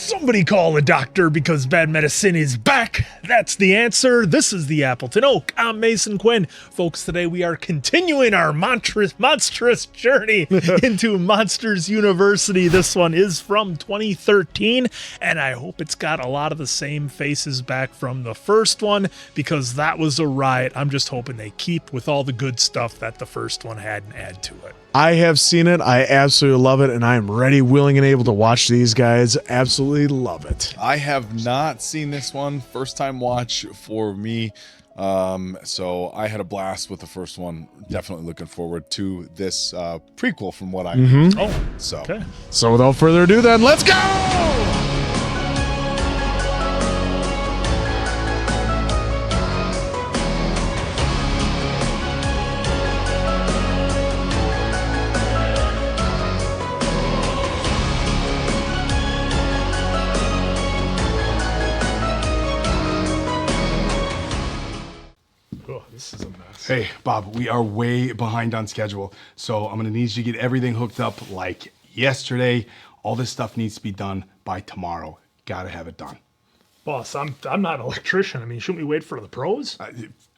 Somebody call a doctor because bad medicine is back. That's the answer. This is the Appleton Oak. I'm Mason Quinn. Folks, today we are continuing our monstrous journey into Monsters University. This one is from 2013, and I hope it's got a lot of the same faces back from the first one because that was a riot. I'm just hoping they keep with all the good stuff that the first one had and add to it. I have seen it. I absolutely love it, and I am ready, willing, and able to watch these guys. Absolutely love it. I have not seen this one. First time watch for me. So I had a blast with the first one. Definitely looking forward to this prequel from what I So without further ado, then let's go! This is a mess. Hey, Bob, we are way behind on schedule, so I'm gonna need you to get everything hooked up like yesterday. All this stuff needs to be done by tomorrow. Gotta have it done. Boss, I'm not an electrician. I mean, shouldn't we wait for the pros?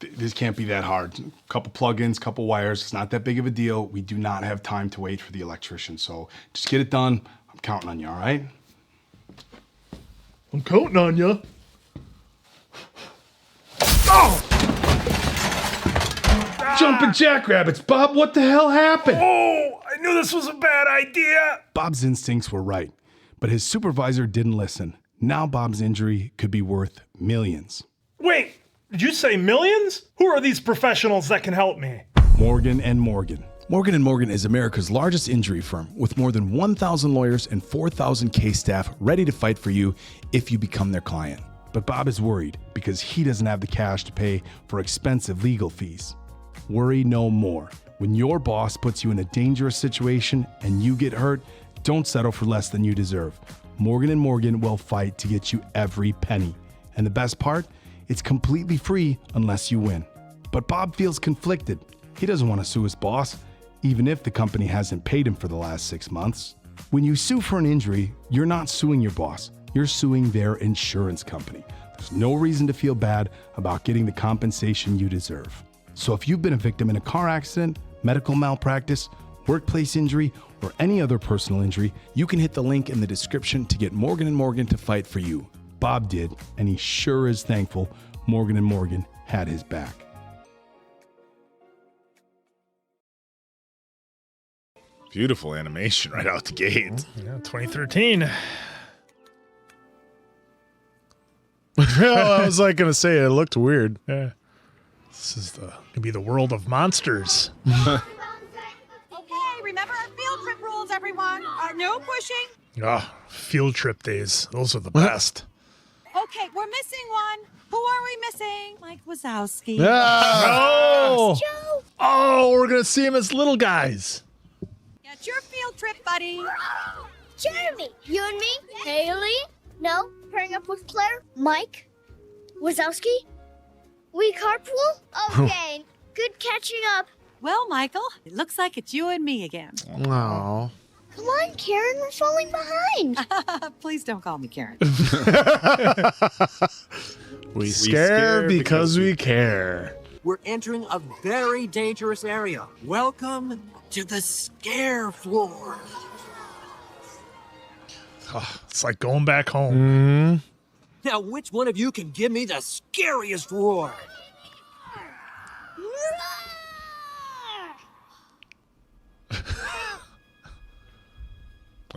This can't be that hard. Couple plugins, couple wires. It's not that big of a deal. We do not have time to wait for the electrician, so just get it done. I'm counting on you, all right? I'm counting on you. Oh! Jumping jackrabbits, Bob, what the hell happened? Oh, I knew this was a bad idea. Bob's instincts were right, but his supervisor didn't listen. Now Bob's injury could be worth millions. Wait, did you say millions? Who are these professionals that can help me? Morgan & Morgan. Morgan & Morgan is America's largest injury firm with more than 1,000 lawyers and 4,000 case staff ready to fight for you if you become their client. But Bob is worried because he doesn't have the cash to pay for expensive legal fees. Worry no more. When your boss puts you in a dangerous situation and you get hurt, don't settle for less than you deserve. Morgan & Morgan will fight to get you every penny. And the best part, it's completely free unless you win. But Bob feels conflicted. He doesn't want to sue his boss, even if the company hasn't paid him for the last 6 months. When you sue for an injury, you're not suing your boss. You're suing their insurance company. There's no reason to feel bad about getting the compensation you deserve. So if you've been a victim in a car accident, medical malpractice, workplace injury, or any other personal injury, you can hit the link in the description to get Morgan & Morgan to fight for you. Bob did, and he sure is thankful Morgan & Morgan had his back. Beautiful animation right out the gate. Yeah, 2013. Well, I was like going to say, it looked weird. Yeah. This is gonna be the world of monsters. Okay, remember our field trip rules, everyone. No pushing. Ah, field trip days. Those are the best. Okay, we're missing one. Who are we missing? Mike Wazowski. Oh! Joe. Oh, we're gonna see him as little guys. Get your field trip, buddy. Jeremy, you and me, Haley, no, pairing up with Claire, Mike, Wazowski. We carpool? Okay, good catching up. Well, Michael, it looks like it's you and me again. Oh. Come on, Karen, we're falling behind. Please don't call me Karen. We scare because we care. We're entering a very dangerous area. Welcome to the scare floor. Oh, it's like going back home. Now, which one of you can give me the scariest roar?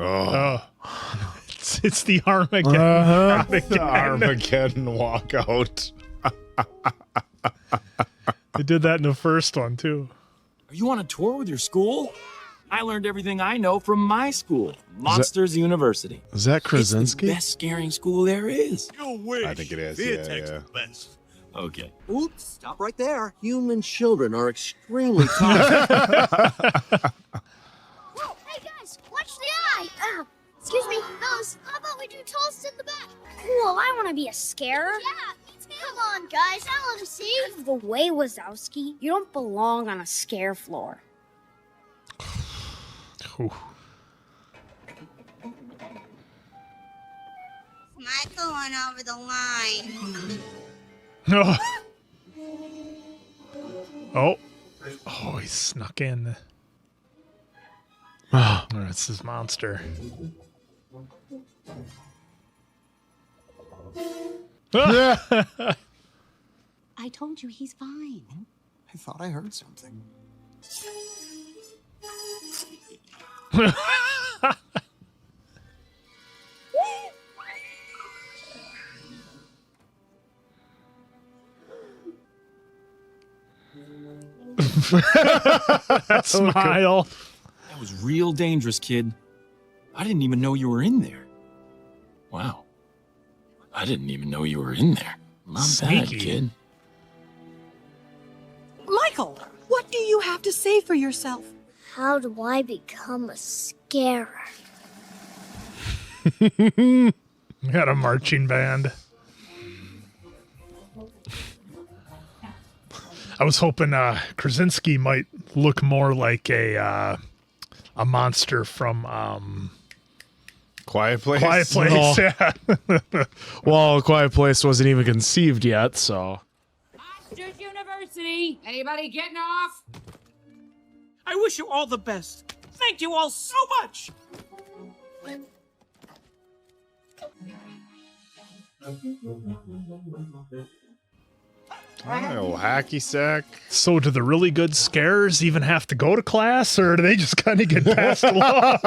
Oh, It's the Armageddon. the Armageddon walkout. They did that in the first one too. Are you on a tour with your school? I learned everything I know from my school, Monsters University. Is that It's the Krasinski? best scaring school there is. I think it is. Yeah. Okay. Oops, stop right there. Human children are extremely tough. Whoa, hey guys, watch the eye. Excuse me, fellas, how about we do toast in the back? Cool, I want to be a scarer. Yeah, me too. Come on, guys, I want to see. Out of the way, Wazowski, you don't belong on a scare floor. Ooh. Michael went over the line. Oh. Oh, he snuck in. Oh, it's his monster. I told you he's fine. I thought I heard something. That smile. That was real dangerous, kid. I didn't even know you were in there. Wow. I didn't even know you were in there. Not bad, Sneaky. kid. Michael, what do you have to say for yourself? How do I become a scarer? Got a marching band. I was hoping Krasinski might look more like a monster from Quiet Place. Quiet Place. Yeah. Well, Quiet Place wasn't even conceived yet, so. Chute University. Anybody getting off? I wish you all the best. Thank you all so much. Oh, hacky sack. So do the really good scares even have to go to class, or do they just kind of get passed along?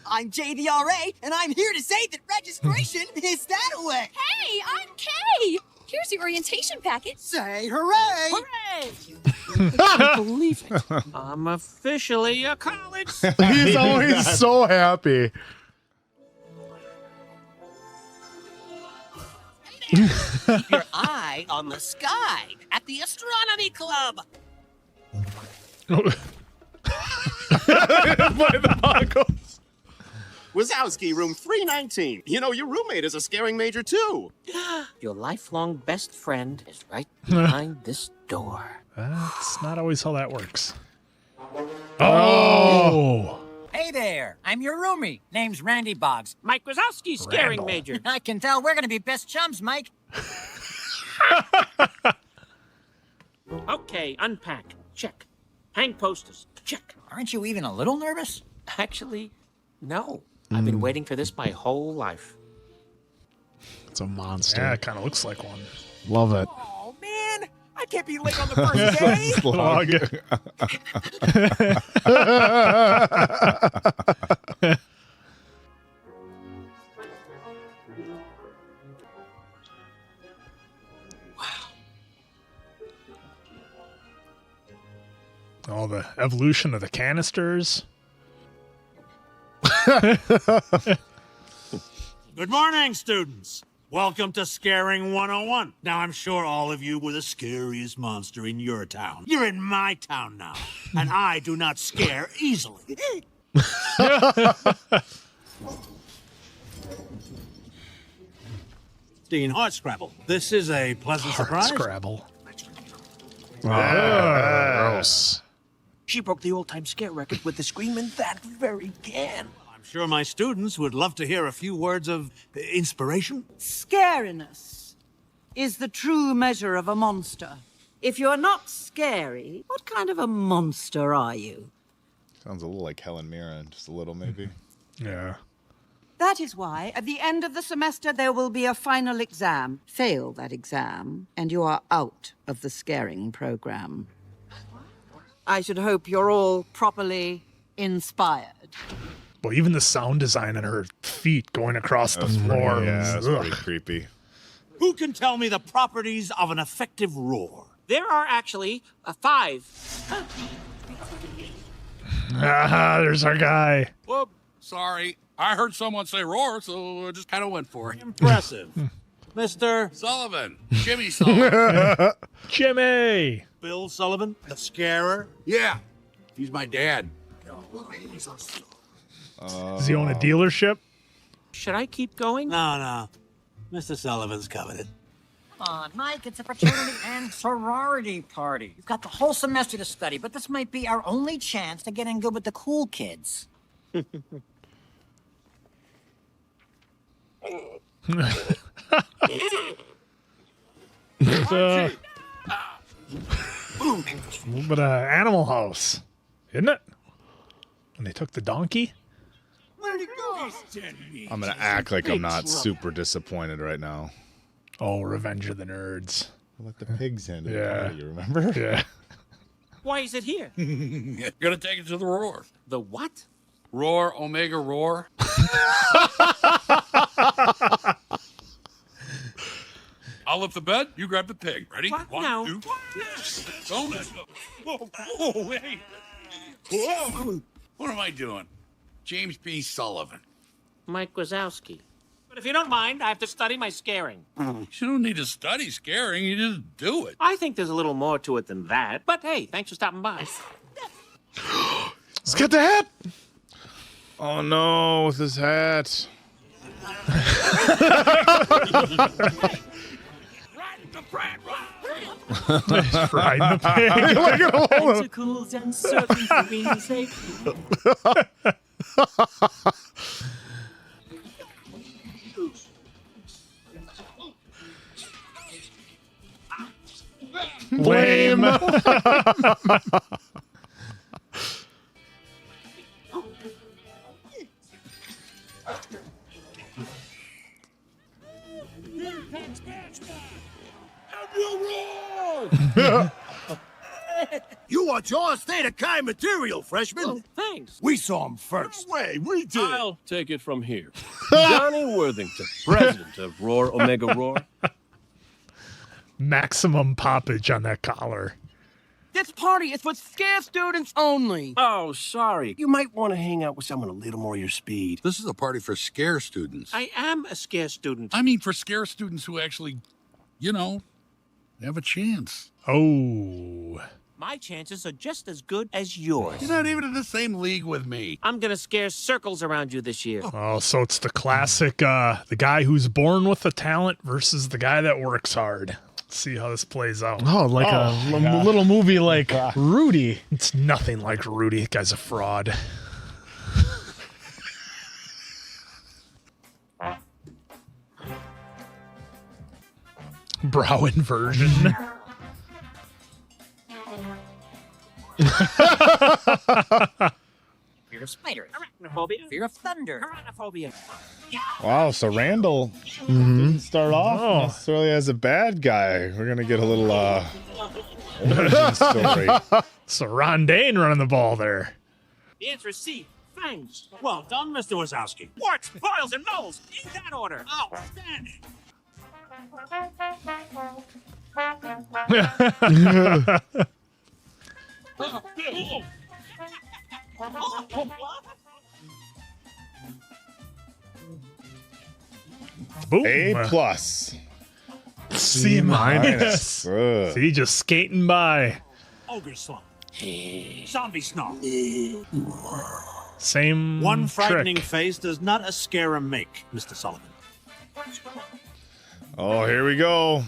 I'm JDRA, and I'm here to say that registration is that way. Hey, I'm Kay. Here's the orientation packet. Say hooray! Hooray! I can't believe it. I'm officially a college. He's always so happy. Keep your eye on the sky at the Astronomy Club. Wazowski, room 319. You know, your roommate is a scaring major, too. Your lifelong best friend is right behind this door. That's not always how that works. Oh! Hey there, I'm your roomie. Name's Randy Boggs. Mike Wazowski, scaring Randall. major. I can tell we're gonna be best chums, Mike. Okay, unpack. Check. Hang posters. Check. Aren't you even a little nervous? Actually, no. I've been waiting for this my whole life. It's a monster. Yeah, it kind of looks like one. Love it. Oh, man, I can't be late on the first day. All the evolution of the canisters. Good morning, students. Welcome to Scaring 101. Now, I'm sure all of you were the scariest monster in your town. You're in my town now, and I do not scare easily. Dean Hardscrabble, this is a pleasant surprise. Scrabble. Gross. She broke the all-time scare record with the screaming that very can. I'm sure my students would love to hear a few words of inspiration. Scariness is the true measure of a monster. If you're not scary, what kind of a monster are you? Sounds a little like Helen Mirren, just a little maybe. Yeah. That is why, at the end of the semester, there will be a final exam. Fail that exam, and you are out of the scaring program. I should hope you're all properly inspired. Well, even the sound design and her feet going across the floor. Yeah, that's Ugh. pretty creepy. Who can tell me the properties of an effective roar? There are actually 5. Ah, there's our guy. Whoop, sorry. I heard someone say roar, so I just kind of went for it. Impressive. Mr. Sullivan. Jimmy Sullivan. Jimmy! Bill Sullivan, the scarer? Yeah, he's my dad. Does he own a dealership? Should I keep going? No. Mr. Sullivan's covered it. Come on, Mike, it's a fraternity and sorority party. You've got the whole semester to study, but this might be our only chance to get in good with the cool kids. But Animal House, isn't it? And they took the donkey. Where'd he go? I'm gonna act like I'm not super disappointed right now. Oh, Revenge of the Nerds. Let the pigs in. Yeah. You remember? Yeah. Why is it here? Gonna take it to the roar. The what? Roar, Omega Roar. I'll lift the bed. You grab the pig. Ready? What? One, No. two. Don't let go. Whoa, hey. Whoa. What am I doing? James B. Sullivan. Mike Wazowski. But if you don't mind, I have to study my scaring. You don't need to study scaring. You just do it. I think there's a little more to it than that. But hey, thanks for stopping by. Let's get the hat. Oh no, with his hat. Riding the pig. Look at all of Tentacles and surfing for being safe. Lame. You are Jaws Theta Chi material, freshman. Oh, thanks. We saw him first. Way, we did. I'll take it from here. Johnny Worthington, president of Roar Omega Roar. Maximum poppage on that collar. This party is for scare students only. Oh, sorry. You might want to hang out with someone a little more your speed. This is a party for scare students. I am a scare student. I mean, for scare students who actually, have a chance. Oh. My chances are just as good as yours. You're not even in the same league with me. I'm gonna scare circles around you this year. Oh, so it's the classic, the guy who's born with the talent versus the guy that works hard. Let's see how this plays out. Oh, like a little movie like Rudy. It's nothing like Rudy. That guy's a fraud. Brow inversion. Fear of spiders. Arachnophobia. Fear of thunder. Arachnophobia. Wow, so Randall didn't start off necessarily as a bad guy. We're gonna get a little origin story. So Rondane running the ball there. The answer is C. Fangs. Well done, Mr. Wazowski. Warts, boils, and moles. In that order. Outstanding. Boom. A plus. C minus. Ugh. See, just skating by. Ogre slump. Zombie snarl. Same One frightening trick. face does not a scare make, Mr. Sullivan. Oh, here we go.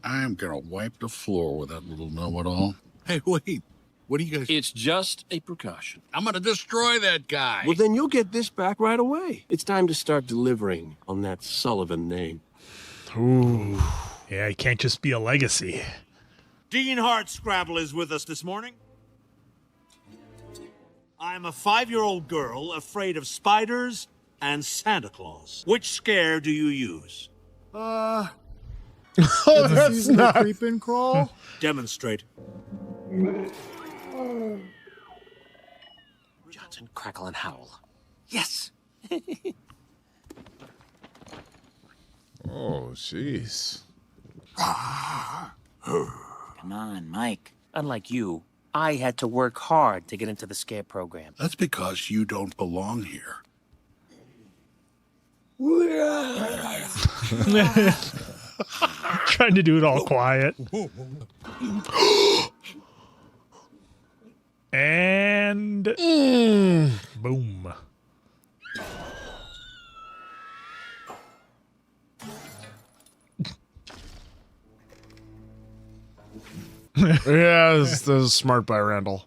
I'm gonna wipe the floor with that little know-it-all. Hey, wait. What do you guys... It's just a precaution. I'm gonna destroy that guy. Well, then you'll get this back right away. It's time to start delivering on that Sullivan name. Ooh. Yeah, he can't just be a legacy. Dean Hardscrabble is with us this morning. I'm a 5-year-old girl afraid of spiders and Santa Claus. Which scare do you use? Oh, that's not creep and crawl. Demonstrate. Johnson, crackle, and howl. Yes. Oh, jeez. Come on, Mike. Unlike you, I had to work hard to get into the scare program. That's because you don't belong here. Trying to do it all quiet. And boom. Yeah, this is smart by Randall.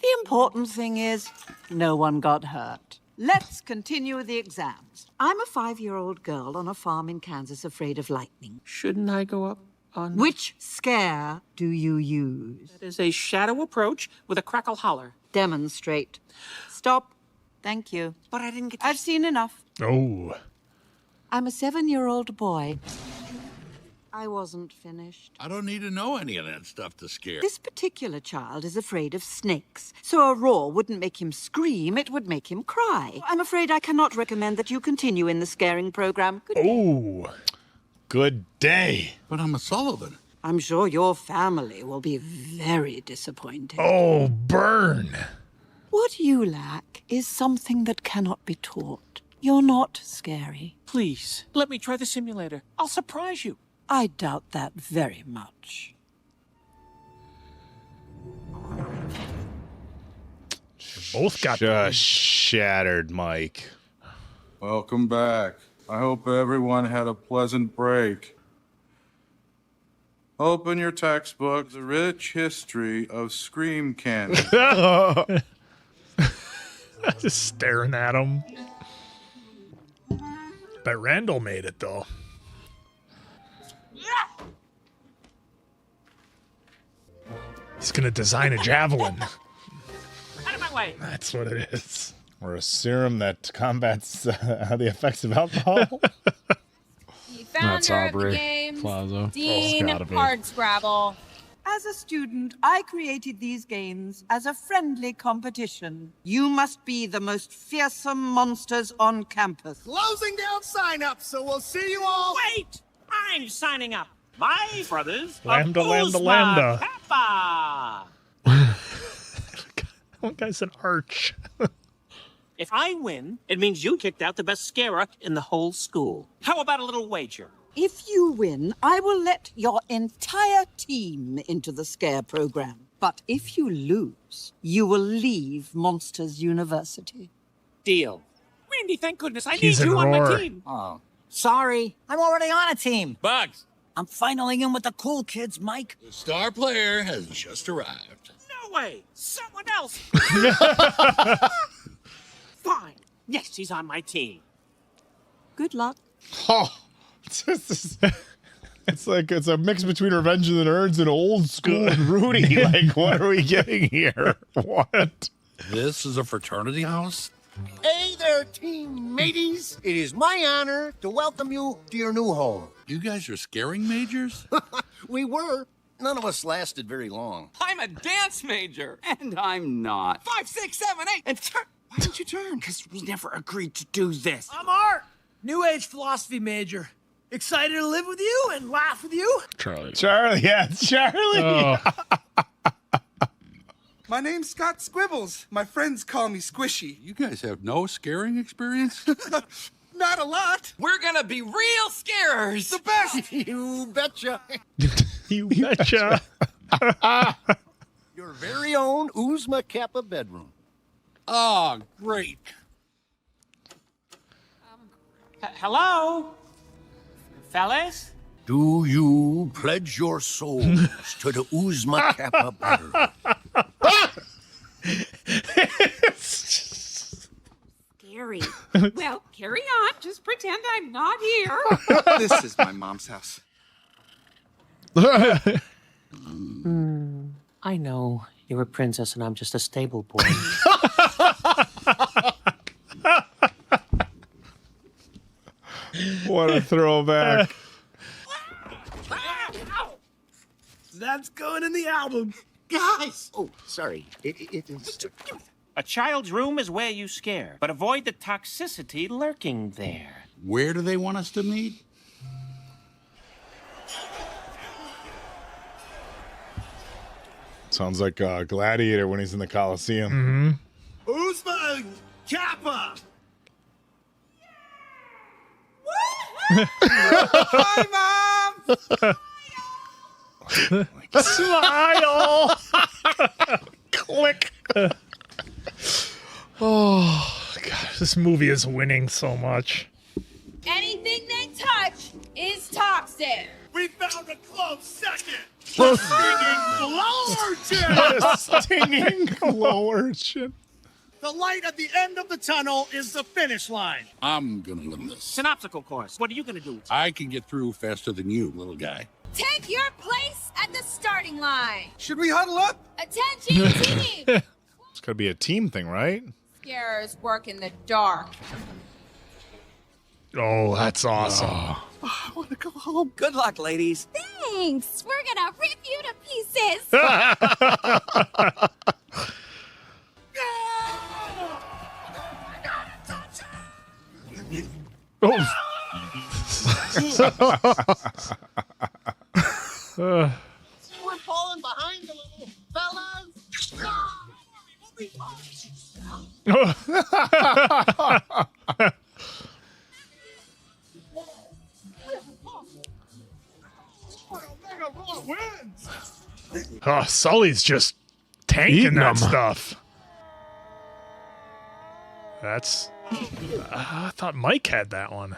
The important thing is no one got hurt. Let's continue with the exams. I'm a 5-year-old girl on a farm in Kansas afraid of lightning. Shouldn't I go up on... Which scare do you use? That is a shadow approach with a crackle holler. Demonstrate. Stop. Thank you. But I didn't get to... I've seen enough. Oh. I'm a 7-year-old boy. I wasn't finished. I don't need to know any of that stuff to scare. This particular child is afraid of snakes, so a roar wouldn't make him scream, it would make him cry. I'm afraid I cannot recommend that you continue in the scaring program. Oh. Good day. But I'm a Sullivan. I'm sure your family will be very disappointed. Oh, burn. What you lack is something that cannot be taught. You're not scary. Please, let me try the simulator. I'll surprise you. I doubt that very much. Both got just shattered, Mike. Welcome back. I hope everyone had a pleasant break. Open your textbook, The Rich History of Scream Candy. Just staring at him. Bet Randall made it, though. He's gonna design a javelin. Out of my way. That's what it is. Or a serum that combats the effects of alcohol. The founder of the game, Plaza. Dean of Hardscrabble. As a student, I created these games as a friendly competition. You must be the most fearsome monsters on campus. Closing down sign-ups, so we'll see you all. Wait! I'm signing up. My brothers Lambda, of lambda, Uzma lambda. Kappa. That guy's an arch. If I win, it means you kicked out the best scarer in the whole school. How about a little wager? If you win, I will let your entire team into the scare program. But if you lose, you will leave Monsters University. Deal. Randy, thank goodness I He's need you on my Roar. team. Oh, sorry. I'm already on a team. Bugs, I'm finally in with the cool kids, Mike. the star player has just arrived. No way. Someone else. Fine. Yes, he's on my team. Good luck. Oh, it's like it's a mix between Revenge of the Nerds and Old School and Rudy. Like, what are we getting here? What? This is a fraternity house? Hey there, team mateys. It is my honor to welcome you to your new home. You guys are scaring majors? We were. None of us lasted very long. I'm a dance major. And I'm not. 5, 6, 7, 8, and turn. Why didn't you turn? Because we never agreed to do this. I'm Art, New Age philosophy major. Excited to live with you and laugh with you. Charlie, yeah, it's Charlie. Oh. My name's Scott Squibbles. My friends call me Squishy. You guys have no scaring experience? Not a lot. We're gonna be real scarers. The best. You betcha. You betcha. Your very own Uzma Kappa bedroom. Oh, great. Hello? Fellas? Do you pledge your souls to the Uzma Kappa bedroom? Scary. Well, carry on. Just pretend I'm not here. This is my mom's house. I know. You're a princess and I'm just a stable boy. What a throwback. That's going in the album. Guys! Oh, sorry. It is... A child's room is where you scare, but avoid the toxicity lurking there. Where do they want us to meet? Sounds like a gladiator when he's in the Coliseum. Uzma Kappa. Hi, Mom. Smile. Click. Oh, God, this movie is winning so much. Anything they touch is toxic. We found a close second. The stinging glow urchin. Stinging glow urchin. The light at the end of the tunnel is the finish line. I'm gonna win this. Synoptical course. What are you gonna do? I can get through faster than you, little guy. Take your place at the starting line. Should we huddle up? Attention, team. It's gotta be a team thing, right? Scarers work in the dark. Oh, that's awesome. I want to go home. Good luck, ladies. Thanks. We're gonna rip you to pieces. We're falling behind a little, fellas. Oh, Sully's just tanking Eating that them. stuff. That's. I thought Mike had that one.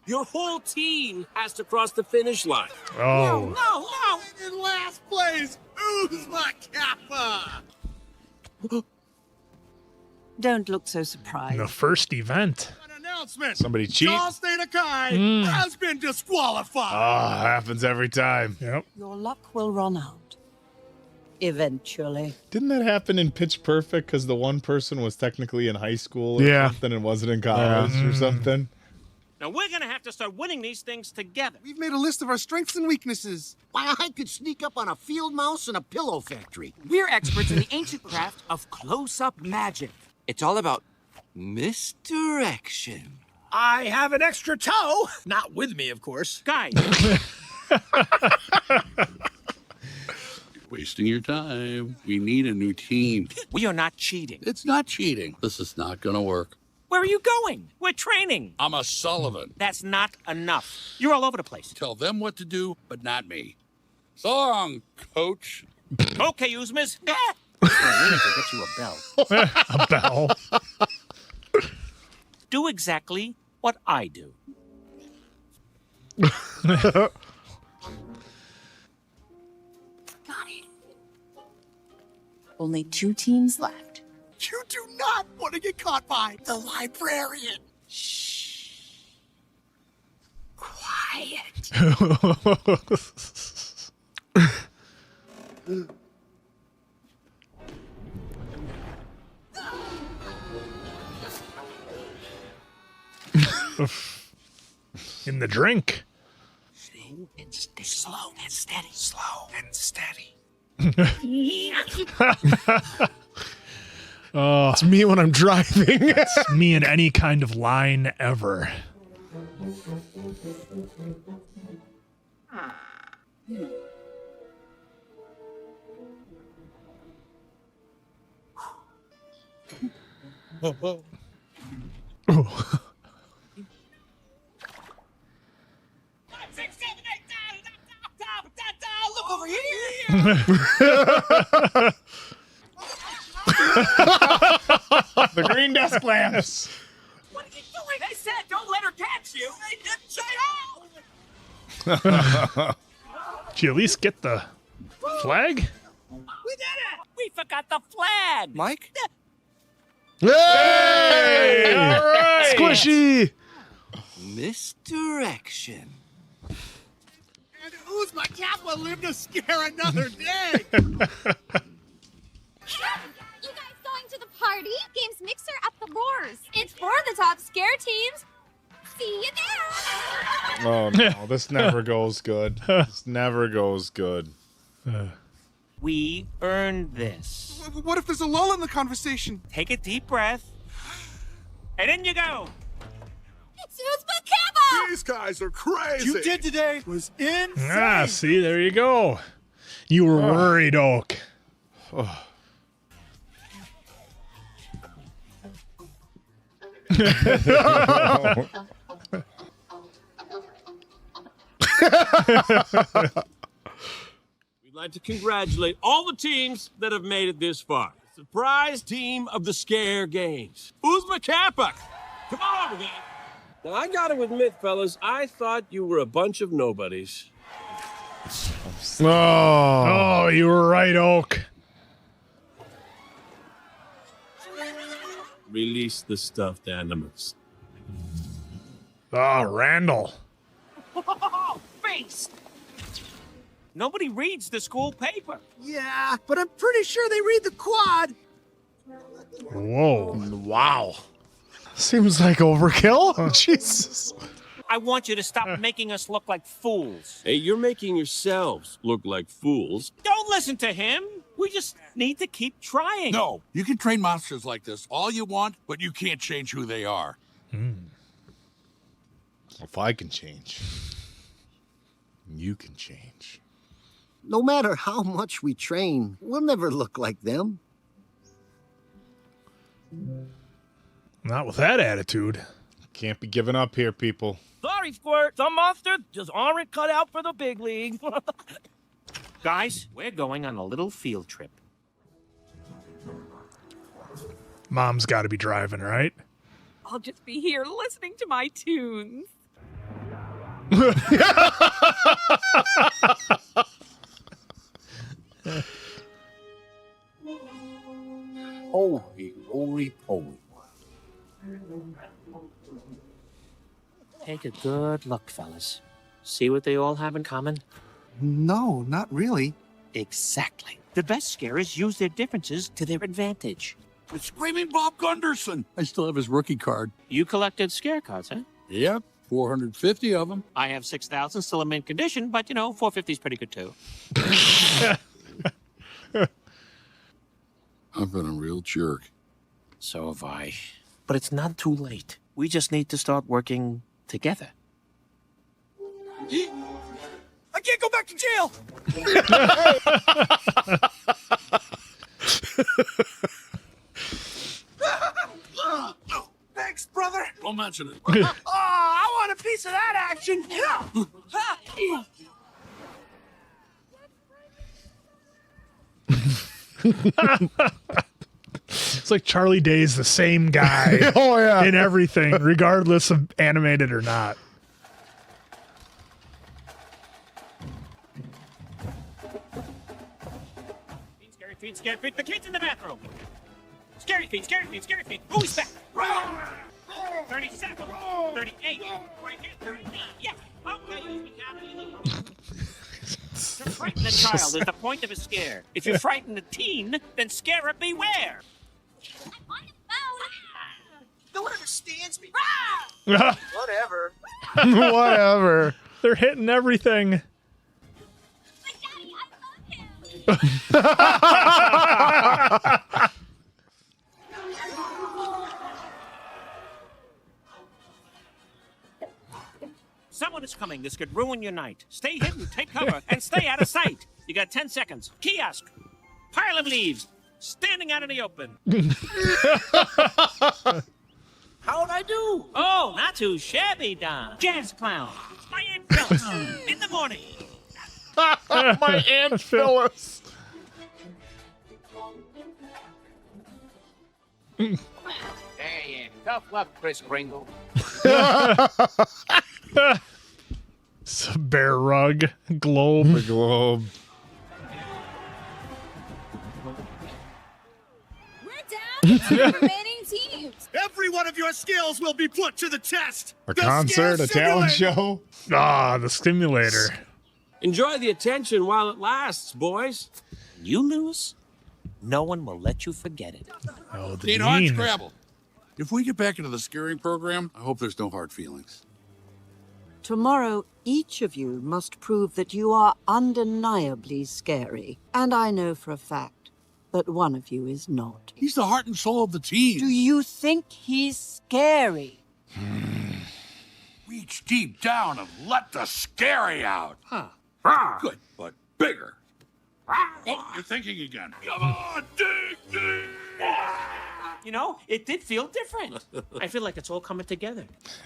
Your whole team has to cross the finish line. Oh. No! In last place, who's my Kappa? Don't look so surprised. The first event. An announcement. Somebody cheat. Charleston Akai has been disqualified. Oh, happens every time. Yep. Your luck will run out. Eventually. Didn't that happen in Pitch Perfect because the one person was technically in high school or Yeah. something and wasn't in college or something? Now we're gonna have to start winning these things together. We've made a list of our strengths and weaknesses. Why, I could sneak up on a field mouse in a pillow factory. We're experts in the ancient craft of close-up magic. It's all about misdirection. I have an extra toe. Not with me, of course. Guys, Wasting your time. We need a new team. we are not cheating. It's not cheating. This is not gonna work. Where are you going? We're training. I'm a Sullivan. That's not enough. You're all over the place. Tell them what to do, but not me. So long, coach. Okay, Uzmas. I really could get you a bell. A bell. Do exactly what I do. Got it. Only 2 teams left. You do not want to get caught by the librarian. Quiet. In the drink. Slow and steady. Slow and steady. Oh, It's me when I'm driving. it's me in any kind of line ever. Oh. 5, 6, 7, 8, look over here. The green desk lamps. What are you doing? They said don't let her catch you. They didn't say Did you at least get the flag? We did it. We forgot the flag. Mike? Hey! All right. Squishy! Misdirection. And who's my Kappa live to scare another day? You guys going to the party? Games Mixer at the Roars. It's for the top scare teams. See you there. Oh no, this never goes good. This never goes good. We earned this. What if there's a lull in the conversation? Take a deep breath. And in you go. It's Uzma Kappa! These guys are crazy. What you did today was insane. Ah, see, there you go. You were worried, Oak. We'd like to congratulate all the teams that have made it this far. Surprise team of the Scare Games. Uzma Kappa! Come on over, guys. Now, I gotta admit, fellas, I thought you were a bunch of nobodies. Oh, you were right, Oak. Release the stuffed animals. Oh, Randall. Face! Nobody reads the school paper. Yeah, but I'm pretty sure they read the quad. Whoa. Wow. Seems like overkill. Jesus. I want you to stop making us look like fools. Hey, you're making yourselves look like fools. Don't listen to him. We just need to keep trying. No, you can train monsters like this all you want, but you can't change who they are. If I can change, you can change. No matter how much we train, we'll never look like them. Not with that attitude. Can't be giving up here, people. Sorry, Squirt. Some monsters just aren't cut out for the big leagues. Guys, we're going on a little field trip. Mom's got to be driving, right? I'll just be here listening to my tunes. Holy, holy, holy. Take a good look, fellas. See what they all have in common? No, not really. Exactly. The best scarers use their differences to their advantage. The Screaming Bob Gunderson. I still have his rookie card. You collected scare cards, huh? Yep, 450 of them. I have 6,000 still in mint condition, but 450 is pretty good too. I've been a real jerk. So have I. But it's not too late. We just need to start working together. I can't go back to jail. Thanks, brother. Don't mention it. Oh, I want a piece of that action. It's like Charlie Day's the same guy Oh, yeah. in everything, regardless of animated or not. Scary feet, scary feet. The kid's in the bathroom. Scary feet, scary feet, scary feet. Who's back? 37, 38, 42, 39. Yeah. Okay. To frighten a child is the point of a scare. If you frighten a teen, then scarer beware. No one understands me. Whatever. Whatever. They're hitting everything. Someone is coming. This could ruin your night. Stay hidden, take cover, and stay out of sight. You got 10 seconds. Kiosk. Pile of leaves. Standing out in the open. How'd I do? Oh, not too shabby, Don. Jazz clown. My Aunt Phyllis. In the morning. My Aunt Phyllis. Hey, tough luck, Chris Kringle. It's a bear rug globe. The globe. We're down to 2 remaining teams. Every one of your skills will be put to the test. A The concert, Scare a talent Simulator. show. Ah, the stimulator. Enjoy the attention while it lasts, boys. You lose, no one will let you forget it. Oh, the Dean Orange dean. Scrabble. If we get back into the scaring program, I hope there's no hard feelings. Tomorrow, each of you must prove that you are undeniably scary. And I know for a fact that one of you is not. He's the heart and soul of the team. Do you think he's scary? Reach deep down and let the scary out. Huh. Good, but bigger. You're thinking again. Come on, dig, dig. It did feel different. I feel like it's all coming together.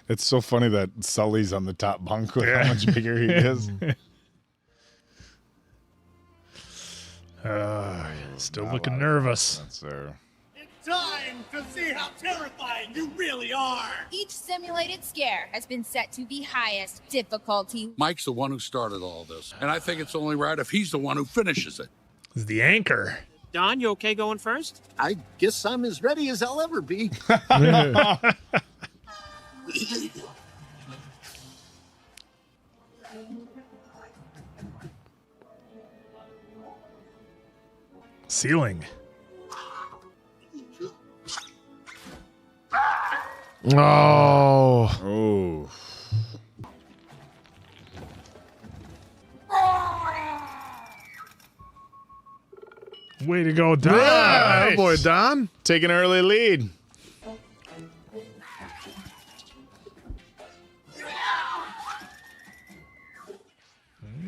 It's so funny that Sully's on the top bunk with how much bigger he is. Still looking nervous. That's there. It's time to see how terrifying you really are. Each simulated scare has been set to the highest difficulty. Mike's the one who started all this, and I think it's only right if he's the one who finishes it. Is the anchor. Don, you okay going first? I guess I'm as ready as I'll ever be. Ceiling. Oh. Oh. Way to go, Don. Yeah, Nice. boy, Don. Take an early lead.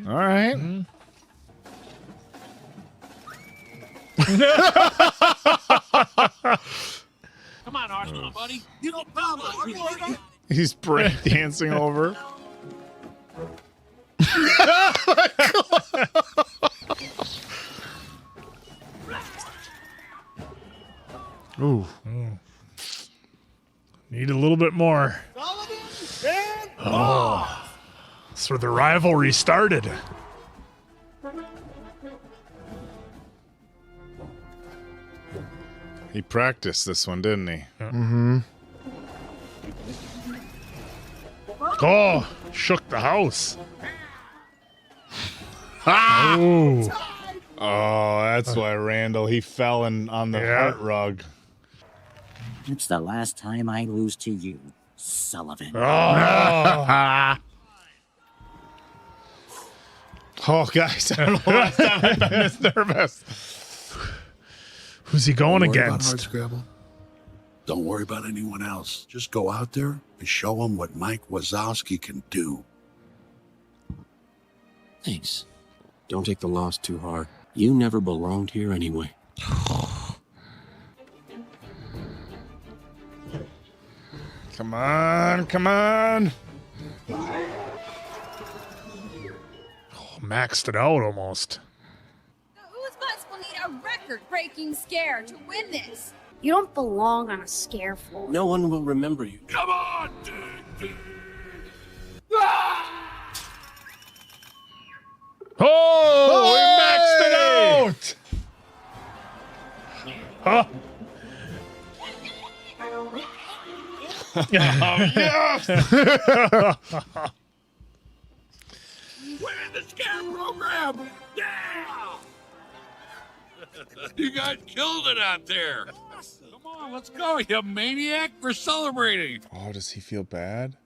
All right. Come on, Arsenal, buddy. You don't problem. He's break dancing over. Ooh. Need a little bit more. Oh. That's where the rivalry started. He practiced this one, didn't he? Mm-hmm. Oh, shook the house. Ah! Ooh. Oh, that's why Randall, he fell on the heart rug. It's the last time I lose to you, Sullivan. Oh, Oh, guys, I don't know last time I've been this nervous. Who's he going Don't worry about against? Hardscrabble. Don't worry about anyone else. Just go out there and show them what Mike Wazowski can do. Thanks. Don't take the loss too hard. You never belonged here anyway. Come on, come on. Oh, maxed it out almost. Who's bus will need a record-breaking scare to win this? You don't belong on a scare floor. No one will remember you. Come on! Oh, we maxed it out. Huh? Yes! Win the scare program! Yeah! You guys killed it out there. Come on, let's go, you maniac. We're celebrating. Oh, does he feel bad?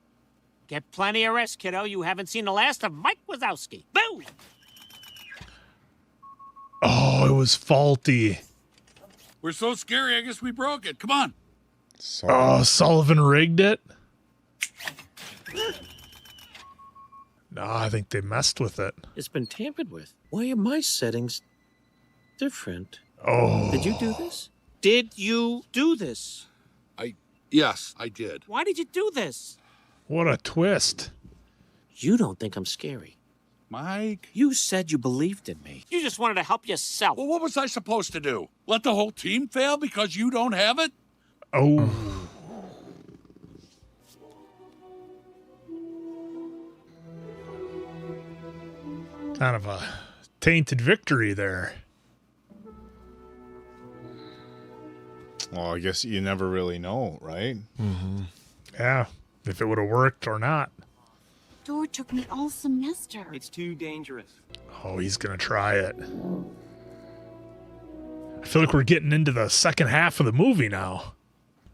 Get plenty of rest, kiddo. You haven't seen the last of Mike Wazowski. Boo! Oh, it was faulty. We're so scary, I guess we broke it. Come on. Oh, Sullivan rigged it? No, I think they messed with it. It's been tampered with. Why are my settings different? Oh. Did you do this? Did you do this? Yes, I did. Why did you do this? What a twist. You don't think I'm scary. Mike? You said you believed in me. You just wanted to help yourself. Well, what was I supposed to do? Let the whole team fail because you don't have it? Oh. Kind of a tainted victory there. Well, I guess you never really know, right? Mm-hmm. Yeah, if it would have worked or not. Door took me all semester. It's too dangerous. Oh, he's going to try it. I feel like we're getting into the second half of the movie now.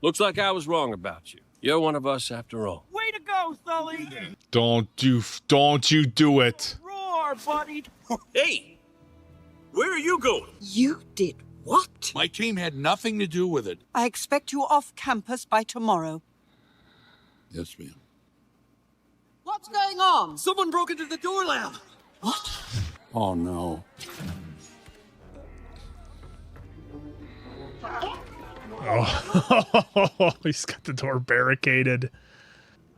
Looks like I was wrong about you. You're one of us after all. Way to go, Sully! Don't you do it. Roar, buddy! Hey! Where are you going? You did what? My team had nothing to do with it. I expect you off campus by tomorrow. Yes, ma'am. What's going on? Someone broke into the door lab. What? Oh, no. Oh, he's got the door barricaded.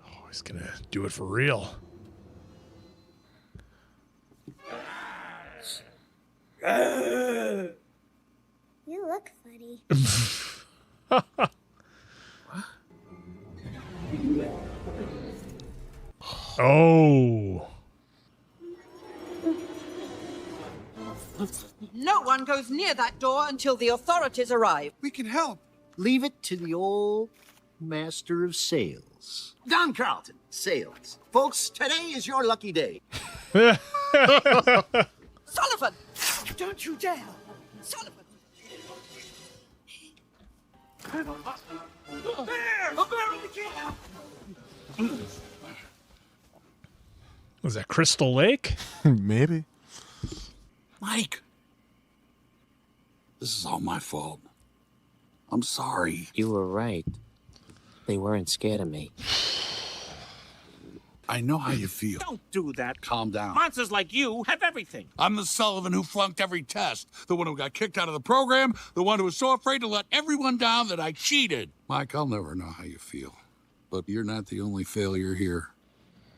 Oh, he's going to do it for real. You look funny. Oh. No one one goes near that door until the authorities arrive. We can help. Leave it to the old master of sales. Don Carlton, sales. Folks, today is your lucky day. Sullivan! Don't you dare! Sullivan! Bear! A bear in the camp! Was that Crystal Lake? Maybe. Mike, this is all my fault. I'm sorry. You were right. They weren't scared of me. I know how you feel. Don't do that. Calm down. Monsters like you have everything. I'm the Sullivan who flunked every test. The one who got kicked out of the program. The one who was so afraid to let everyone down that I cheated. Mike, I'll never know how you feel. But you're not the only failure here.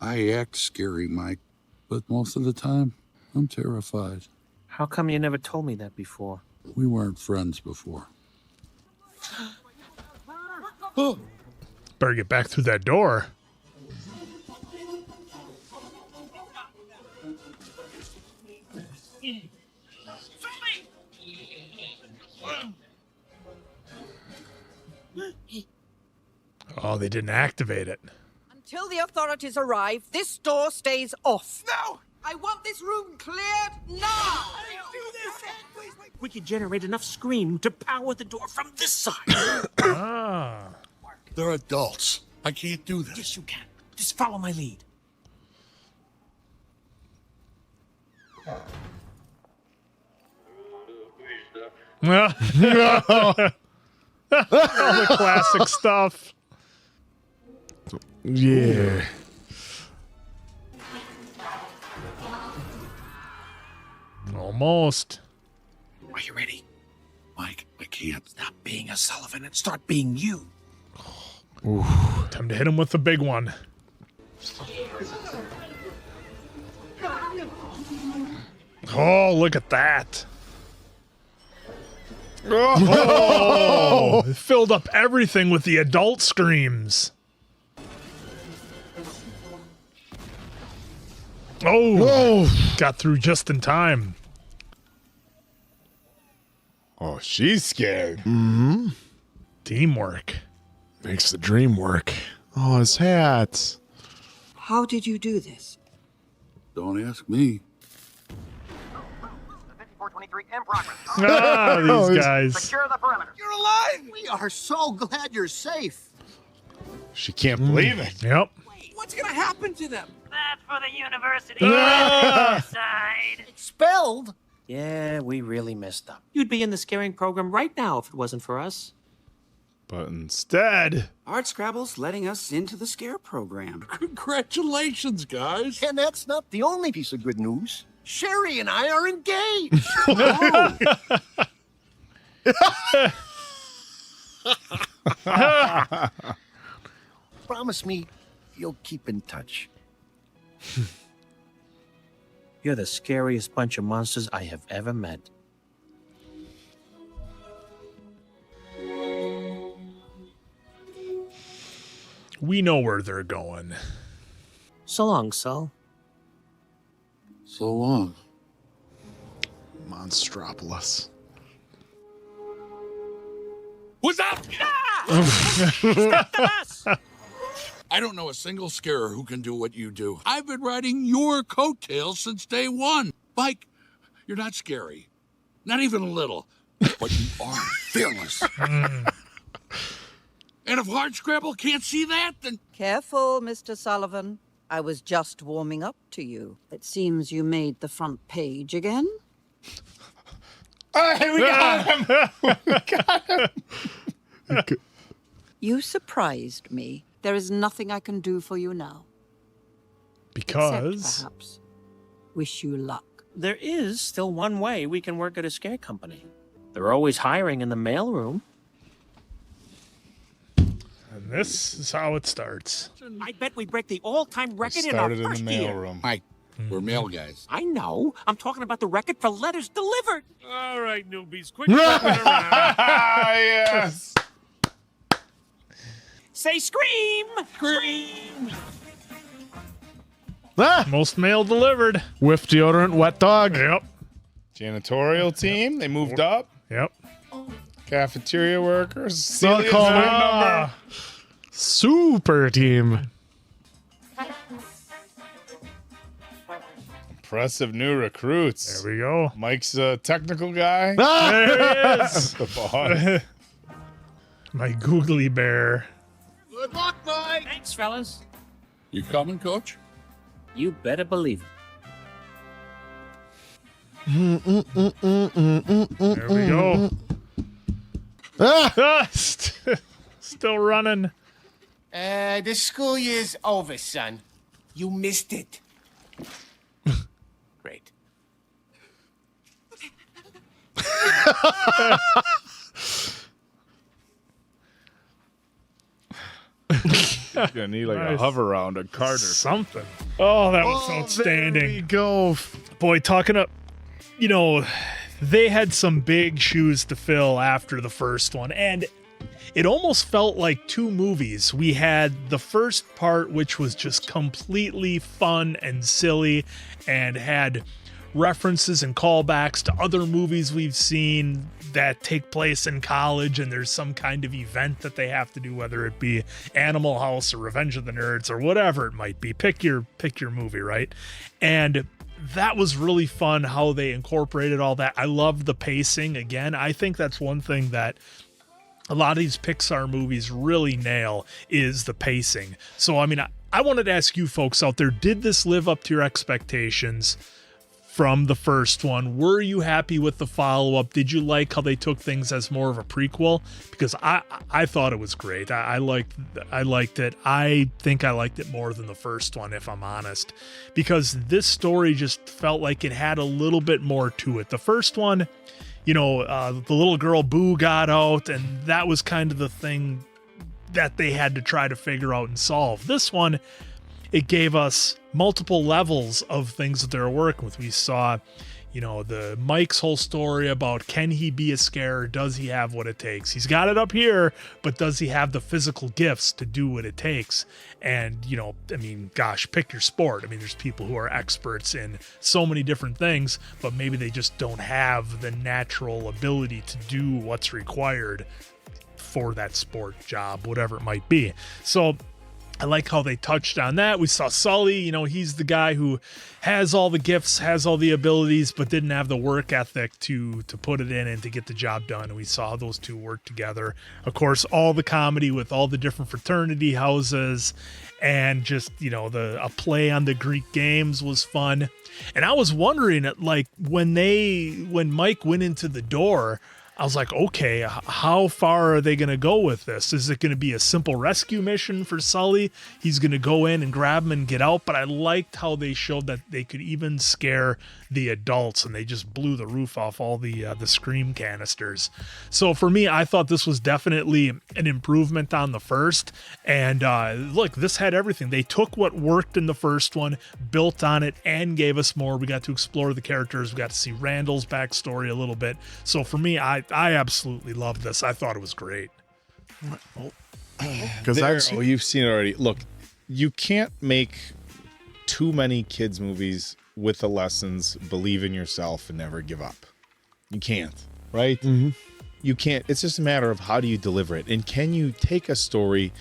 I act scary, Mike. But most of the time, I'm terrified. How come you never told me that before? We weren't friends before. Better get back through that door. Oh, they didn't activate it. Until the authorities arrive, this door stays off. No! I want this room cleared now! We could generate enough scream to power the door from this side. Ah. They're adults. I can't do this. Yes, you can. Just follow my lead. All the classic stuff. Yeah. Almost. Are you ready? Mike, I can't. Stop being a Sullivan and start being you. Ooh, time to hit him with the big one. Oh, look at that. Oh, it filled up everything with the adult screams. Oh, got through just in time. Oh, she's scared. Mm-hmm. Teamwork. Makes the dream work. Oh, his hat. How did you do this? Don't ask me. 5423 in progress. Ah, these guys. Secure the perimeter. You're alive! We are so glad you're safe. She can't believe it. Yep. What's gonna happen to them? That's for the university Ah! side. Expelled? Yeah, we really messed up. You'd be in the scaring program right now if it wasn't for us. But instead, Art Scrabble's letting us into the scare program. Congratulations, guys. And that's not the only piece of good news. Sherry and I are engaged. Promise me you'll keep in touch. You're the scariest bunch of monsters I have ever met. We know where they're going. So long, Sul. So long. Monstropolis. What's up? Stop the bus! I don't know a single scarer who can do what you do. I've been riding your coattails since day one. Mike, you're not scary. Not even a little. But you are fearless. And if Hardscrabble can't see that, then... Careful, Mr. Sullivan. I was just warming up to you. It seems you made the front page again. hey, we got him. We got him. You surprised me. There is nothing I can do for you now. Because? Except, perhaps, wish you luck. There is still one way we can work at a scare company. They're always hiring in the mailroom. And this is how it starts. I bet we break the all-time record in our Started in first the year. mailroom. Mike, we're mail guys. I know. I'm talking about the record for letters delivered. All right, newbies, quit Yes. Say scream! Scream! Ah! Most mail delivered. Whiff deodorant, wet dog. Yep. Janitorial team, they moved up. Yep. Cafeteria workers. So Celia's called phone number. super team. Impressive new recruits. There we go. Mike's a technical guy. There he is. The boss. My googly bear. Good luck, Mike. Thanks, fellas. You coming, Coach? You better believe it. There we go. Still running. The school year's over, son. You missed it. Great. You're gonna need like a Nice. hover round, a cart or Something. Oh, that was outstanding. There we go. Boy, talking up, you know, they had some big shoes to fill after the first one, and it almost felt like two movies. We had the first part, which was just completely fun and silly and had references and callbacks to other movies we've seen that take place in college, and there's some kind of event that they have to do, whether it be Animal House or Revenge of the Nerds or whatever it might be. Pick your movie, right? And that was really fun how they incorporated all that. I love the pacing. Again, I think that's one thing that a lot of these Pixar movies really nail is the pacing. So, I mean, I wanted to ask you folks out there, did this live up to your expectations from the first one? Were you happy with the follow-up? Did you like how they took things as more of a prequel? Because I thought it was great. I liked it. I think I liked it more than the first one, if I'm honest, because this story just felt like it had a little bit more to it. The first one, you know, the little girl Boo got out, and that was kind of the thing that they had to try to figure out and solve. This one, it gave us multiple levels of things that they're working with. We saw, you know, the Mike's whole story about, can he be a scarer? Does he have what it takes? He's got it up here, but does he have the physical gifts to do what it takes? And, you know, I mean, gosh, pick your sport. I mean, there's people who are experts in so many different things, but maybe they just don't have the natural ability to do what's required for that sport, job, whatever it might be. So I like how they touched on that. We saw Sulley, you know, he's the guy who has all the gifts, has all the abilities, but didn't have the work ethic to put it in and to get the job done. And we saw those two work together. Of course, all the comedy with all the different fraternity houses and just, you know, a play on the Greek games was fun. And I was wondering, like, when Mike went into the door, I was like, okay, how far are they going to go with this? Is it going to be a simple rescue mission for Sulley? He's going to go in and grab him and get out. But I liked how they showed that they could even scare the adults, and they just blew the roof off all the scream canisters. So for me, I thought this was definitely an improvement on the first. And look, this had everything. They took what worked in the first one, built on it, and gave us more. We got to explore the characters. We got to see Randall's backstory a little bit. So for me, I absolutely loved this. I thought it was great. Because you've seen it already. Look, you can't make too many kids movies with the lessons, believe in yourself and never give up. You can't, right? Mm-hmm. You can't. It's just a matter of how do you deliver it, and can you take a story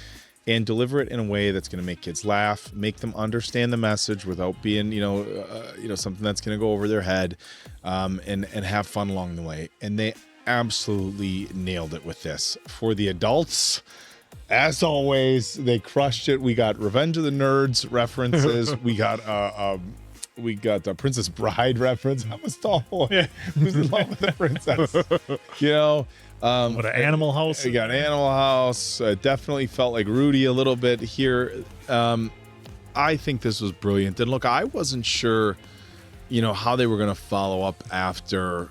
and deliver it in a way that's going to make kids laugh, make them understand the message without being, something that's going to go over their head, and have fun along the way. And they absolutely nailed it with this. For the adults, as always, they crushed it. We got Revenge of the Nerds references. We got the Princess Bride reference. I'm a tall boy who's in love with the princess. You know, what an Animal House. We got Animal House. Definitely felt like Rudy a little bit here. I think this was brilliant. And look, I wasn't sure, how they were going to follow up after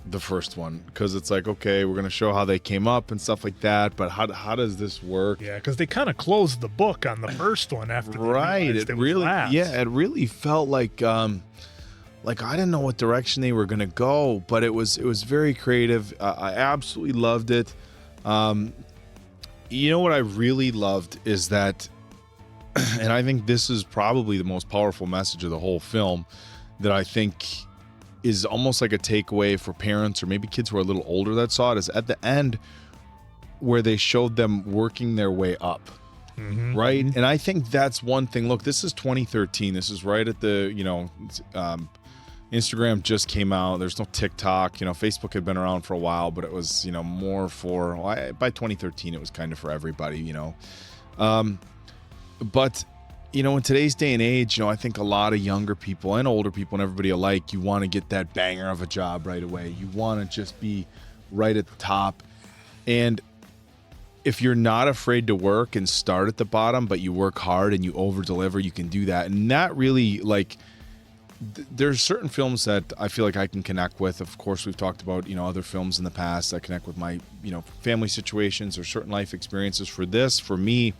the first one, because it's like, okay, we're going to show how they came up and stuff like that, but how does this work? Yeah, because they kind of closed the book on the first one after they realized it really was it really felt like I didn't know what direction they were going to go, but it was very creative. I absolutely loved it. You know what I really loved is that, and I think this is probably the most powerful message of the whole film, that I think is almost like a takeaway for parents or maybe kids who are a little older that saw it, is at the end where they showed them working their way up. Right. And I think that's one thing. Look, this is 2013. This is right at the, Instagram just came out. There's no TikTok. Facebook had been around for a while, but it was, more for, by 2013, it was kind of for everybody, But, in today's day and age, I think a lot of younger people and older people and everybody alike, you want to get that banger of a job right away. You want to just be right at the top. And if you're not afraid to work and start at the bottom, but you work hard and you over deliver, you can do that. And that really, there's certain films that I feel like I can connect with. Of course, we've talked about, other films in the past that connect with my, family situations or certain life experiences. For me,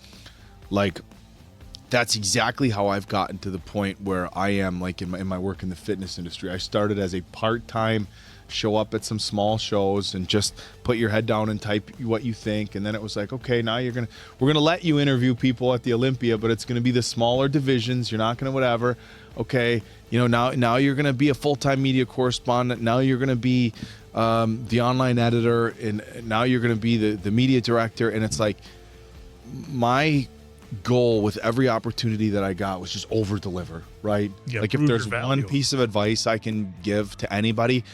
that's exactly how I've gotten to the point where I am, in my work in the fitness industry. I started as a part-time, show up at some small shows and just put your head down and type what you think. And then it was like, okay, now we're going to let you interview people at the Olympia, but it's going to be the smaller divisions. You're not going to whatever. Okay. Now you're going to be a full-time media correspondent. Now you're going to be the online editor, and now you're going to be the media director. And it's like, my goal with every opportunity that I got was just over deliver, right? Yeah, if there's one piece of advice I can give to anybody,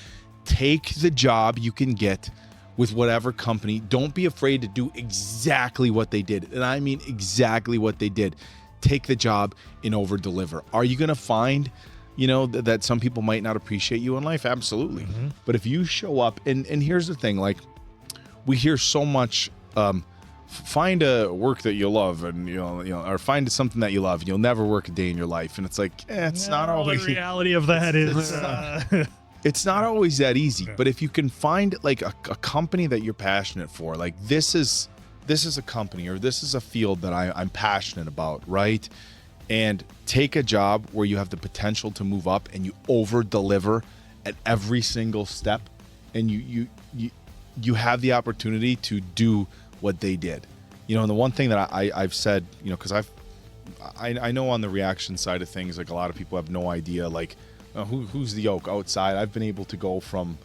take the job you can get with whatever company. Don't be afraid to do exactly what they did. And I mean exactly what they did. Take the job and over deliver. Are you going to find, that some people might not appreciate you in life? Absolutely. But if you show up, and here's the thing, we hear so much, find a work that you love, and or find something that you love, and you'll never work a day in your life. And it's like, it's not always. The reality of that is it's not always that easy. But if you can find a company that you're passionate for, this is a company or this is a field that I'm passionate about, right? And take a job where you have the potential to move up and you over deliver at every single step, and you have the opportunity to do what they did. And the one thing that I've said, because I know on the reaction side of things, a lot of people have no idea, who's the yoke outside. I've been able to go from,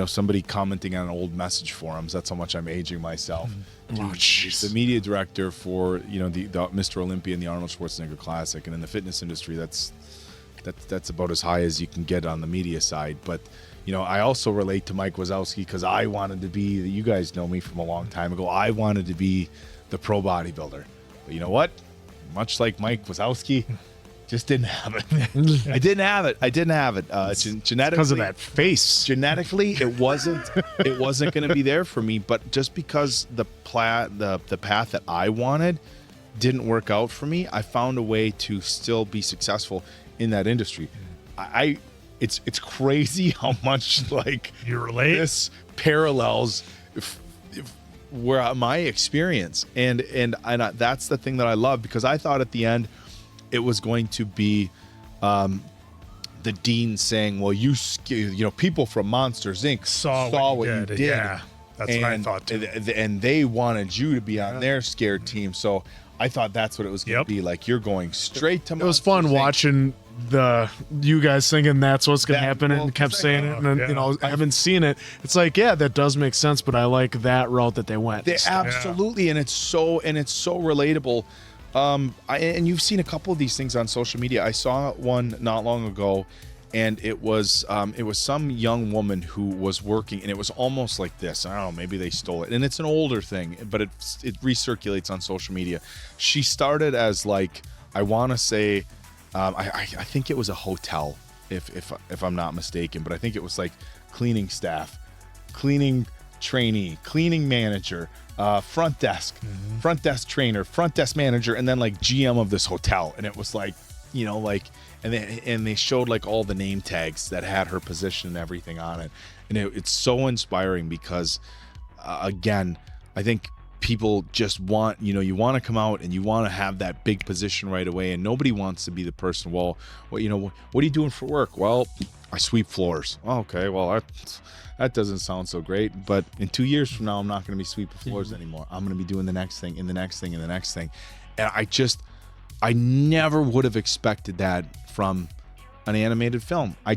somebody commenting on old message forums. That's how much I'm aging myself. The media director for, the Mr. Olympia and the Arnold Schwarzenegger Classic. And in the fitness industry, that's about as high as you can get on the media side. But, I also relate to Mike Wazowski because I wanted to be, you guys know me from a long time ago, I wanted to be the pro bodybuilder. But you know what? Much like Mike Wazowski, just didn't have it. I didn't have it. Genetically, because of that face. Genetically, it wasn't going to be there for me. But just because the path that I wanted didn't work out for me, I found a way to still be successful in that industry. It's crazy how much you relate. This parallels where my experience, and that's the thing that I love, because I thought at the end it was going to be the dean saying, well, people from Monsters Inc. saw what you did. Yeah, that's what I thought too. And they wanted you to be on their scared team. So I thought that's what it was going to be like. You're going straight to Monsters. It was fun watching you guys thinking that's what's going to happen, and kept saying it. And then, I haven't seen it. It's like, yeah, that does make sense, but I like that route that they went. Absolutely. And it's so relatable. And you've seen a couple of these things on social media. I saw one not long ago, and it was some young woman who was working, and it was almost like this. I don't know, maybe they stole it, and it's an older thing, but it recirculates on social media. She started as I want to say, I think it was a hotel, if I'm not mistaken, but I think it was cleaning staff, cleaning trainee, cleaning manager, front desk trainer, front desk manager, and then GM of this hotel. And it was and they showed all the name tags that had her position and everything on it. And it's so inspiring because again, I think people just want, you want to come out and you want to have that big position right away, and nobody wants to be the person, well, what are you doing for work? Well, I sweep floors. Oh, okay, well, that doesn't sound so great, but in 2 years from now, I'm not going to be sweeping floors anymore. I'm going to be doing the next thing, and the next thing, and the next thing. And I never would have expected that from an animated film. I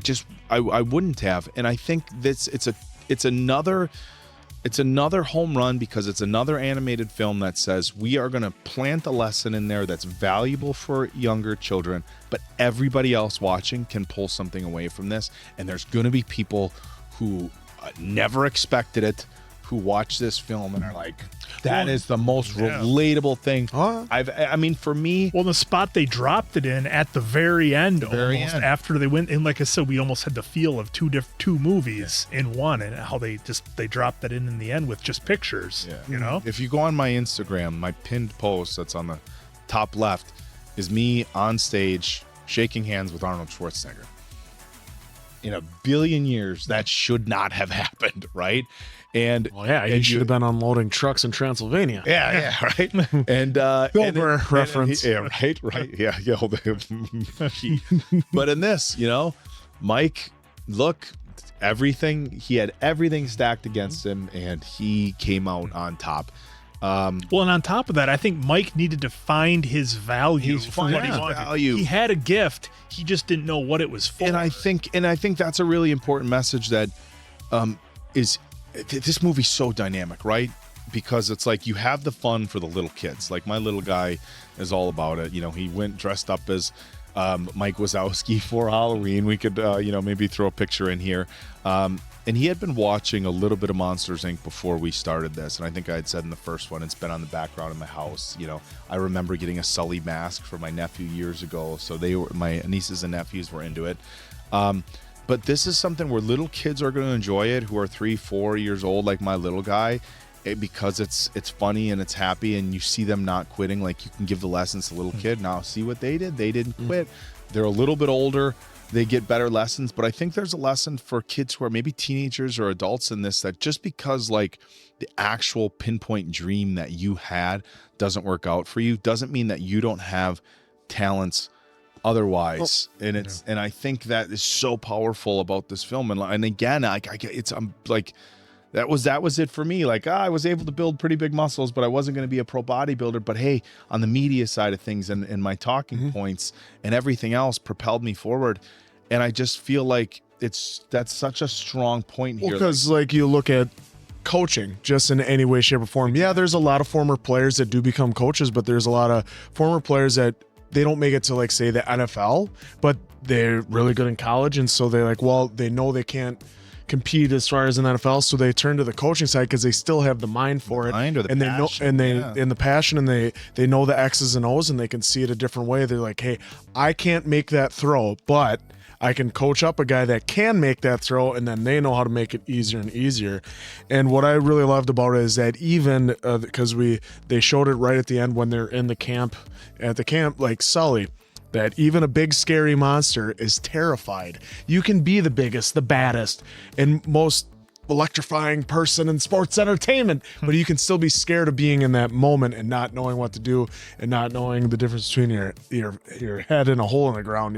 wouldn't have. And I think it's another home run because it's another animated film that says we are going to plant a lesson in there that's valuable for younger children, but everybody else watching can pull something away from this. And there's going to be people who never expected it, who watch this film and are like, that is the most relatable thing. I mean, for me, the spot they dropped it in at the very end, after they went in, like I said, we almost had the feel of two movies in one, and how they dropped that in the end with just pictures. You know, if you go on my Instagram, my pinned post that's on the top left is me on stage shaking hands with Arnold Schwarzenegger. In a billion years, that should not have happened, right? And he should have been unloading trucks in Transylvania. Yeah, right. And Silver reference. Right. Yeah. But in this, Mike, look, he had everything stacked against him, and he came out on top. And on top of that, I think Mike needed to find his value. He had a gift, he just didn't know what it was for. And I think that's a really important message that is. This movie's so dynamic, right? Because it's like you have the fun for the little kids. Like my little guy is all about it. He went dressed up as Mike Wazowski for Halloween. We could, maybe throw a picture in here. And he had been watching a little bit of Monsters, Inc. before we started this. And I think I had said in the first one, it's been on the background in my house. I remember getting a Sulley mask for my nephew years ago. So my nieces and nephews were into it. But this is something where little kids are going to enjoy it, who are 3-4 years old, like my little guy, because it's funny and it's happy, and you see them not quitting. Like, you can give the lessons to the little kid. Now, see what they did? They didn't quit. They're a little bit older. They get better lessons. But I think there's a lesson for kids who are maybe teenagers or adults in this, that just because like the actual pinpoint dream that you had doesn't work out for you, doesn't mean that you don't have talents otherwise. And I think that is so powerful about this film. And again, that was it for me. Like, I was able to build pretty big muscles, but I wasn't going to be a pro bodybuilder. But hey, on the media side of things and my talking points and everything else propelled me forward. And I just feel like that's such a strong point here. Because like you look at coaching just in any way, shape, or form. Yeah, there's a lot of former players that do become coaches, but there's a lot of former players that they don't make it to, like, say, the NFL, but they're really good in college. And so they're like, well, they know they can't compete as far as an NFL, so they turn to the coaching side because they still have the mind for it, and the passion, and they know the X's and O's, and they can see it a different way. They're like, hey, I can't make that throw, but I can coach up a guy that can make that throw, and then they know how to make it easier and easier. And what I really loved about it is that even because they showed it right at the end when they're in the camp, like Sulley, that even a big scary monster is terrified. You can be the biggest, the baddest, and most electrifying person in sports entertainment, but you can still be scared of being in that moment and not knowing what to do and not knowing the difference between your head and a hole in the ground,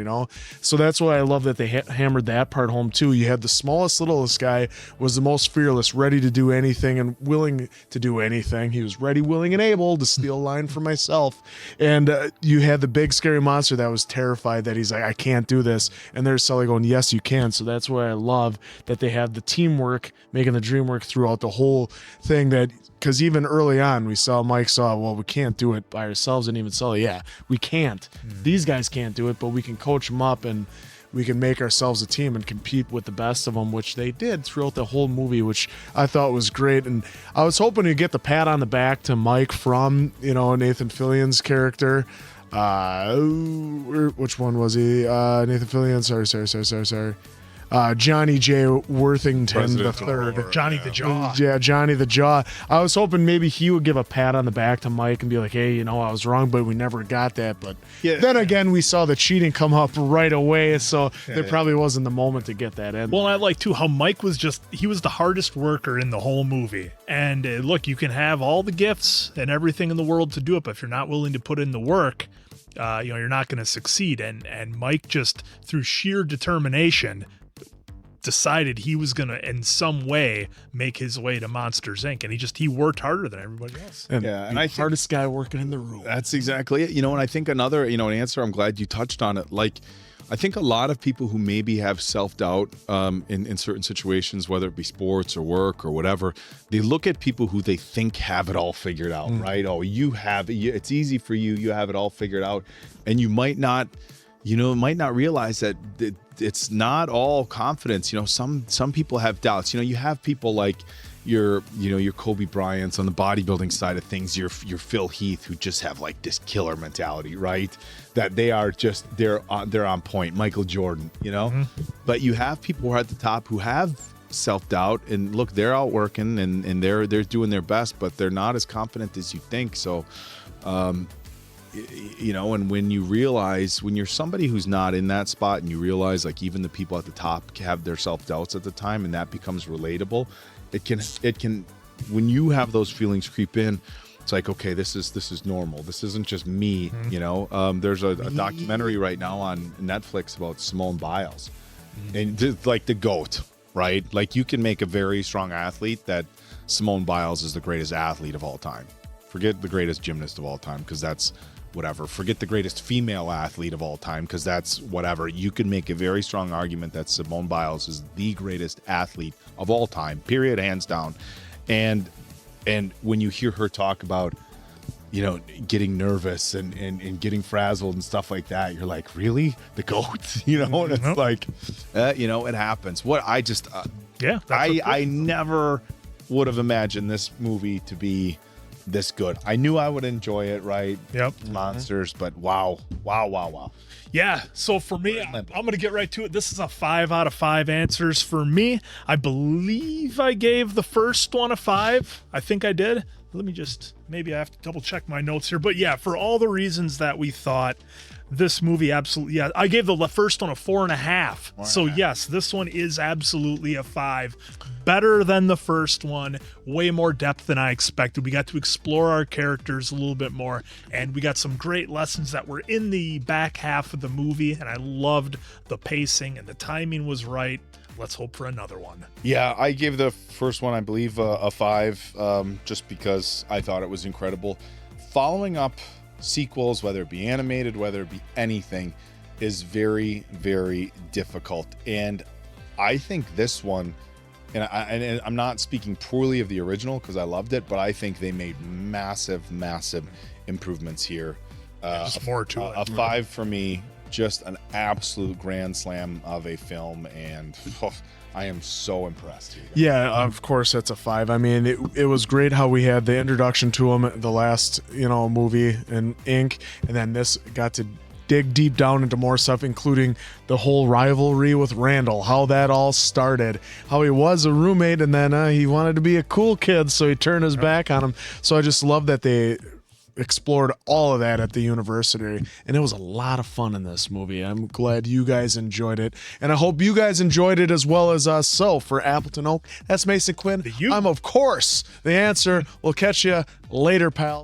So that's why I love that they hammered that part home too. You had the smallest, littlest guy was the most fearless, ready to do anything and willing to do anything. He was ready, willing, and able to steal a line for myself. And you had the big scary monster that was terrified that he's like, I can't do this. And there's Sulley going, yes, you can. So that's why I love that they have the teamwork, making the dream work throughout the whole thing. That because even early on Mike saw, well, we can't do it by ourselves, and even Sulley, yeah, we can't. These guys can't do it, but we can coach them up and we can make ourselves a team and compete with the best of them, which they did throughout the whole movie, which I thought was great. And I was hoping to get the pat on the back to Mike from Nathan Fillion's character. Which one was he? Nathan Fillion. Sorry. Johnny J. Worthington III. Johnny the Jaw. Yeah, Johnny the Jaw. I was hoping maybe he would give a pat on the back to Mike and be like, hey, I was wrong, but we never got that. But then again, we saw the cheating come up right away, so there probably wasn't the moment to get that in. Well, I like, too, how Mike was he was the hardest worker in the whole movie. And look, you can have all the gifts and everything in the world to do it, but if you're not willing to put in the work, you're not going to succeed. And Mike just, through sheer determination, decided he was going to in some way make his way to Monsters Inc. And he worked harder than everybody else. And I think hardest guy working in the room. That's exactly it. And I think another, an answer, I'm glad you touched on it. Like I think a lot of people who maybe have self-doubt in certain situations, whether it be sports or work or whatever, they look at people who they think have it all figured out, right? Oh, it's easy for you. You have it all figured out. And you might not realize that it's not all confidence. Some people have doubts. You have people like your Kobe Bryant's on the bodybuilding side of things, your Phil Heath, who just have like this killer mentality, right? That they're on point. Michael Jordan, but you have people who are at the top who have self-doubt, and look, they're out working and they're doing their best, but they're not as confident as you think. So, and when you realize, when you're somebody who's not in that spot, and you realize like even the people at the top have their self-doubts at the time, and that becomes relatable. It can, when you have those feelings creep in, it's like, okay, this is normal. This isn't just me, There's a documentary right now on Netflix about Simone Biles, and like the GOAT, right? Like you can make a very strong athlete that Simone Biles is the greatest athlete of all time. Forget the greatest gymnast of all time, because that's whatever. Forget the greatest female athlete of all time, because that's whatever. You can make a very strong argument that Simone Biles is the greatest athlete of all time, period, hands down. And when you hear her talk about, getting nervous and getting frazzled and stuff like that, you're like, really? The GOAT? And it's like, it happens. I never would have imagined this movie to be this good. I knew I would enjoy it, right? Yep. Monsters, but wow. Yeah, so for me, I'm going to get right to it. This is a 5 out of 5 answers for me. I believe I gave the first one a 5. I think I did. Let me maybe I have to double check my notes here. But yeah, for all the reasons that we thought, this movie absolutely, yeah, I gave the first one a 4.5. So yes, this one is absolutely a 5. Better than the first one, way more depth than I expected. We got to explore our characters a little bit more, and we got some great lessons that were in the back half of the movie, and I loved the pacing and the timing was right. Let's hope for another one. Yeah, I gave the first one, I believe, a 5, just because I thought it was incredible. Following up sequels, whether it be animated, whether it be anything, is very, very difficult. And I think this one, and I'm not speaking poorly of the original because I loved it, but I think they made massive improvements here. Just more to it. A 5 for me. Just an absolute grand slam of a film, and I am so impressed. Yeah, of course that's a 5. I mean, it was great how we had the introduction to him, the last movie in Ink, and then this got to dig deep down into more stuff, including the whole rivalry with Randall, how that all started, how he was a roommate, and then he wanted to be a cool kid, so he turned his back on him. So I just love that they explored all of that at the university, and it was a lot of fun in this movie. I'm glad you guys enjoyed it, and I hope you guys enjoyed it as well as us. So for Appleton Oak, that's Mason Quinn. I'm, of course, the answer. We'll catch you later, pal.